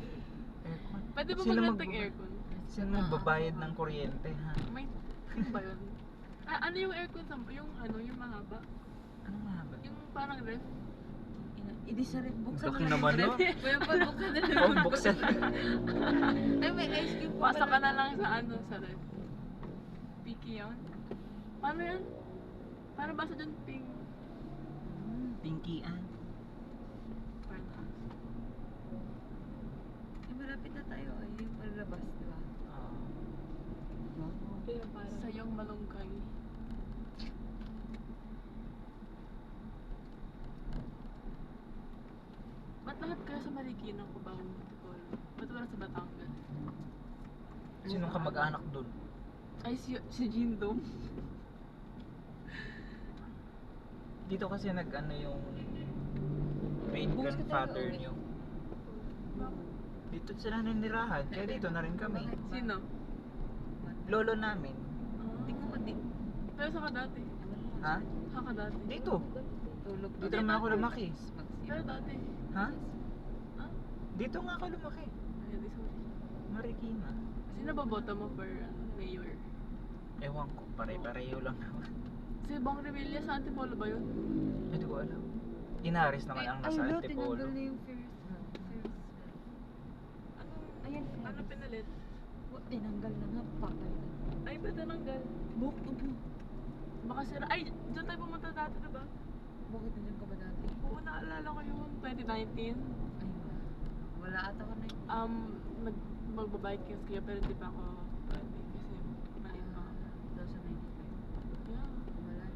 Aircon. Pwede ba Sino mag-rent ng magbaba- aircon? Sino magbabayad ng kuryente ha? May ano ba yun? Ah, ano yung aircon sa yung ano, yung mahaba? Ano nga ba? Yung parang ref? Hindi sa rin. Buksan Laki mo naman, lang. no? Kuya Paul, buksan na lang. Oh, buksan. Ay, may ice cream pa Pasa ka pala. na lang sa ano, sa ref. Picky yun? Paano yan? Paano basa dyan pink? Pinkian. Paano? Eh, malapit na tayo. Ay, yung palabas, di ba? Kaya parang. Sayong malungkay. Ba't lahat kaya sa Marikina ko ba Antipolo? Ba't wala sa Batangas? Sinong kamag-anak dun? Ay, si Jindom. Dito kasi nag-ano yung main Bukas ka talaga grandfather uwi. niyo. Dito sila nanirahan, kaya dito na rin kami. Sino? Lolo namin. Hindi ko di. Pero saan ka dati? Ha? Saan ka dati? Dito. Tulog. Dito naman ako lumaki. Pero dati. Ha? Ha? Dito nga ako lumaki. Ay, di sorry. Marikina. Sino ba boto mo for mayor? Ewan ko, pare-pareho lang naman. Si Bong Revilla sa Antipolo ba yun? Hindi ko alam. Inaris naman ang nasa Ay, Antipolo. tinanggal na yung Ferris wheel. Ano? Ayan, Ano pinalit? Tinanggal na nga. Patay na. Ay, ba't tinanggal? Buhok ubo. Baka sira. Ay, dyan tayo pumunta dati, diba? Bakit nandiyan ka ba dati? Oo, naalala ko yun. 2019. Ay, Wala ata ko na yun. Magbabiking kaya pero hindi pa ako pwede kasi maliit pa ako. 2095. Yeah. Wala na eh.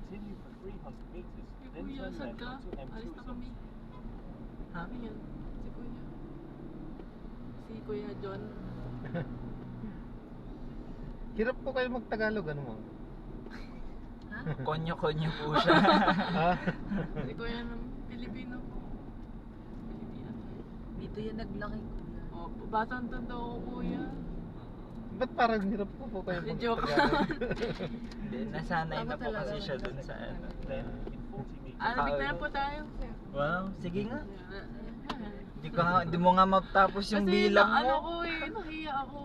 Continue for 300 meters, Eh, then kuya, turn saan left ka? onto M2 Alis na kami. Ha? Ano yan? Si kuya. Si Kuya John. Hirap po kayo magtagalog, ano mo? Ha? Konyo-konyo po siya. Ha? Si kuya ng Pilipino po. Pilipino. Dito yan naglaki kuya. Oh, batang tanda ko kuya. Ba't parang hirap po kayo Joke. magtagalog? Hindi, nasanay Ako na po talaga, kasi siya wala dun sa ano. Then, in 40 meters, Alabig na lang po tayo. Wow, sige nga. Yeah. Di mo nga matapos yung Kasi bilang ano mo. ko eh, nahiya ako.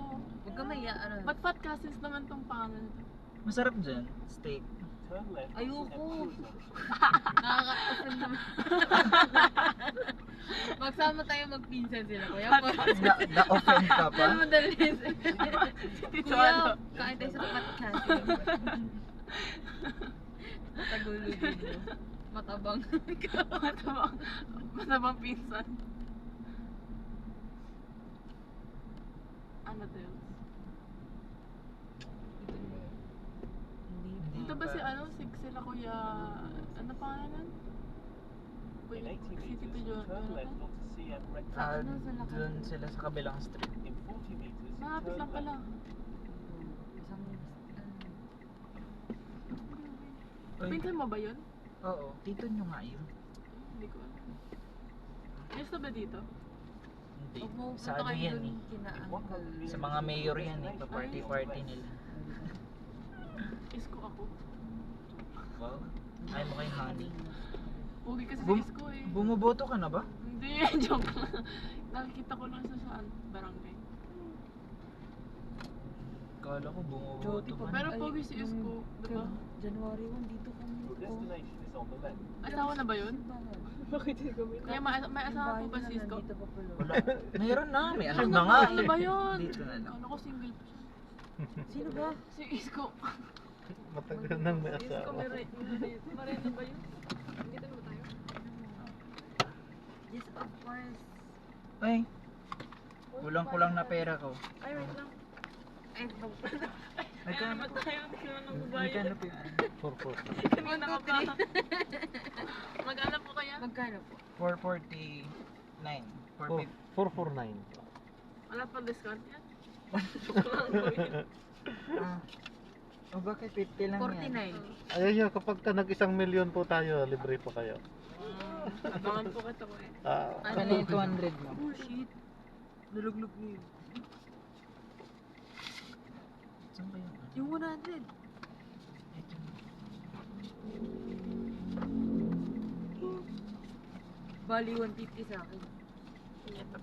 Huwag ka maya, ano. Ba't fat cousins naman tong pangalan to? Masarap dyan, steak. turn left Ayoko. onto M2 zone. Nakaka-offend naman. Magsama tayo magpinsan sila, kuya. Na-offend ka pa? Ano madali Dito Kuya, ano? kain tayo sa tapat kasi. Tagulog mo. Matabang. Matabang pinsan. Ano to yun? Hindi. Dito ba si ano? Sila kuya... Ano pangalan? In 80 Si Tito meters, John. turn left onto CM rectangle. Ah, Ano sa lakad? dun sila sa kabilang street. In 40 meters, Malapit turn lang pala. left. Isang, Uy, Pinsan mo ba yun? oo, tito nyo nga yun. Hindi ko alam. Ayos na ba dito? Hindi. Huwag mo Sa punta ano kayo yan dun eh. kina Sa mga mayor yan eh, pa-party-party nila. Isko ako. Wow. Ayaw mo kay Honey. Pugi kasi Bum- si Isko eh. Bumuboto ka na ba? Hindi, joke lang. Nakikita ko lang sa saan, barangay. Kala ko bumuboto Jody ka pa. na. Pero Ay, pogi si Isko, di ba? January 1 dito kami. Your destination is on the left. Asawa na ba yun? Bakit hindi kami? Kaya may asawa po ba si Isko? Dito pa pala. Wala. Mayroon na, may anak Ano na nga ano eh. ba yun? Dito na lang. Kala ko single pa siya. Sino ba? Si Isko. Matagal nang may Isko, asawa. Marena ba yun? Dito na ba tayo? Yes, of course. Ay, kulang-kulang na pera ko. Ay, wait lang. Ay, Nagkano Ba't po? tayo hindi naman Nagkano nagbabayad? po yan? 4-4. Kanina ka pa. Mag-ano po kaya? magkano po? 449. 450. 449. Wala pa discount yan? Ah. O bakit 50 lang yan? 49. Ayun yun, kapag ka nag-1 milyon po tayo, libre po kayo. Abangan po kita ko eh. Ah, Ano yung 200 mo? Oh shit. Nuluglog niyo yun. Saan ba yun? Yung 100. Ito. Bali 150 sa akin. Ito.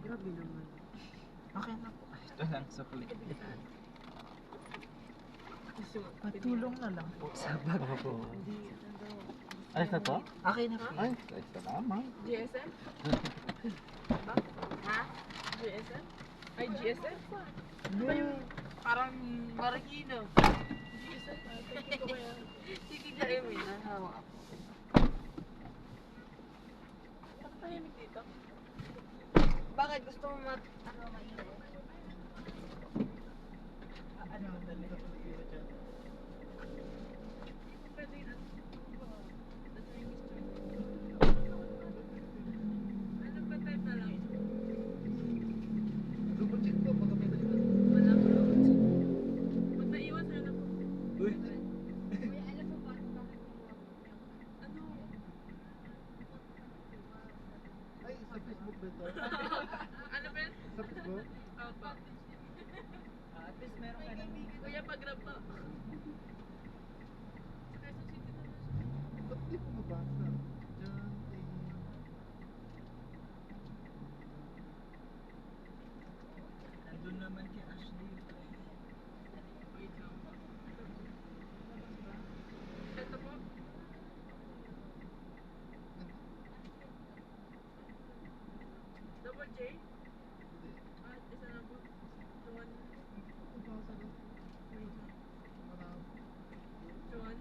Grabe naman. Okay na po. Ito lang, sukli. Patulong na lang po sa bag. ano po? Hindi, ano daw. Ayos na to? Okay na po. Ay, salamat. GSM? Ha? GSM? Ay, GSM? Ano Ba yung parang Marikino. GSM? Tingin ko kaya. Sige na rin yun. Hawak ako. Bakit tahimik dito? Bakit gusto mo ano, mainit? Ano, dali. Pwede na. Ano ba type na lang? Double check po, baka may nalimutan. Wala ko. Ba't naiwan sa'yo na po? Uy. Kuya, alam mo ba kung bakit kumuha ko? Ano? Ay, sa Facebook ba ito? Ano ba yan? Sa Facebook? Opo. At least meron ka ng... Kuya, pag-grab pa. Sa Quezon City na lang siya. Ba't di ko mabasa? John A. Nandun naman kay Ashley. Wait lang po. Ito po. Double J? At isa na po. Juan. Mabasa na. Wait lang. Marami. Juan.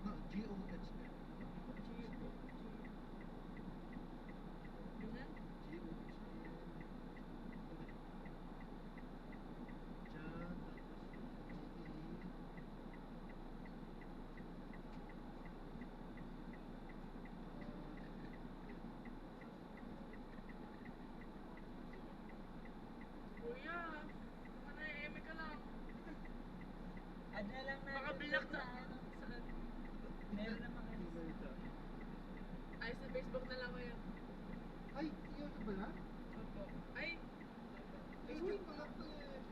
No, G-O-H. Baka block na. Saan? Meron naman kayo dito. Ay, sa Facebook na lang kayo. Ay, yun ba na? Opo. Ay, Ay, yun pala to eh.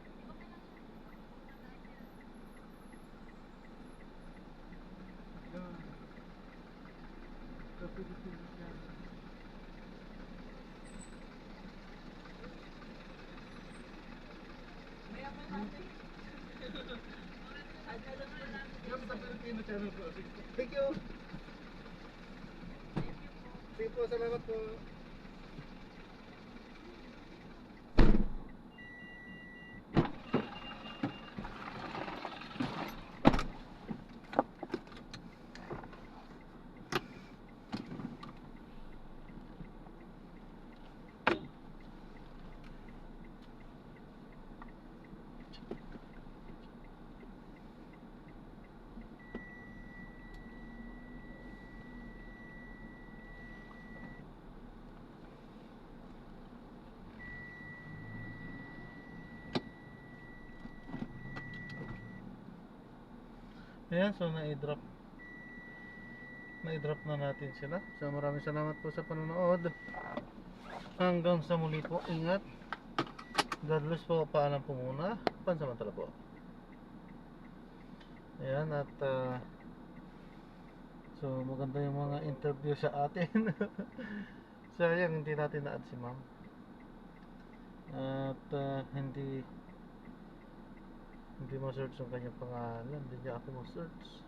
Yan. Sa Pilipinas yan. Mayaman natin. Yan sa Filipino channel po. Thank you. Sige po, salamat po. Ayan, so na-drop na natin sila. So maraming salamat po sa panonood. Hanggang sa muli po, ingat. God bless po, paalam po muna. Pansamantala po. Ayan, at so maganda yung mga interview sa atin. Sayang hindi natin na-add si ma'am. At hindi ma-search yung kanyang pangalan. Hindi niya ako ma-search.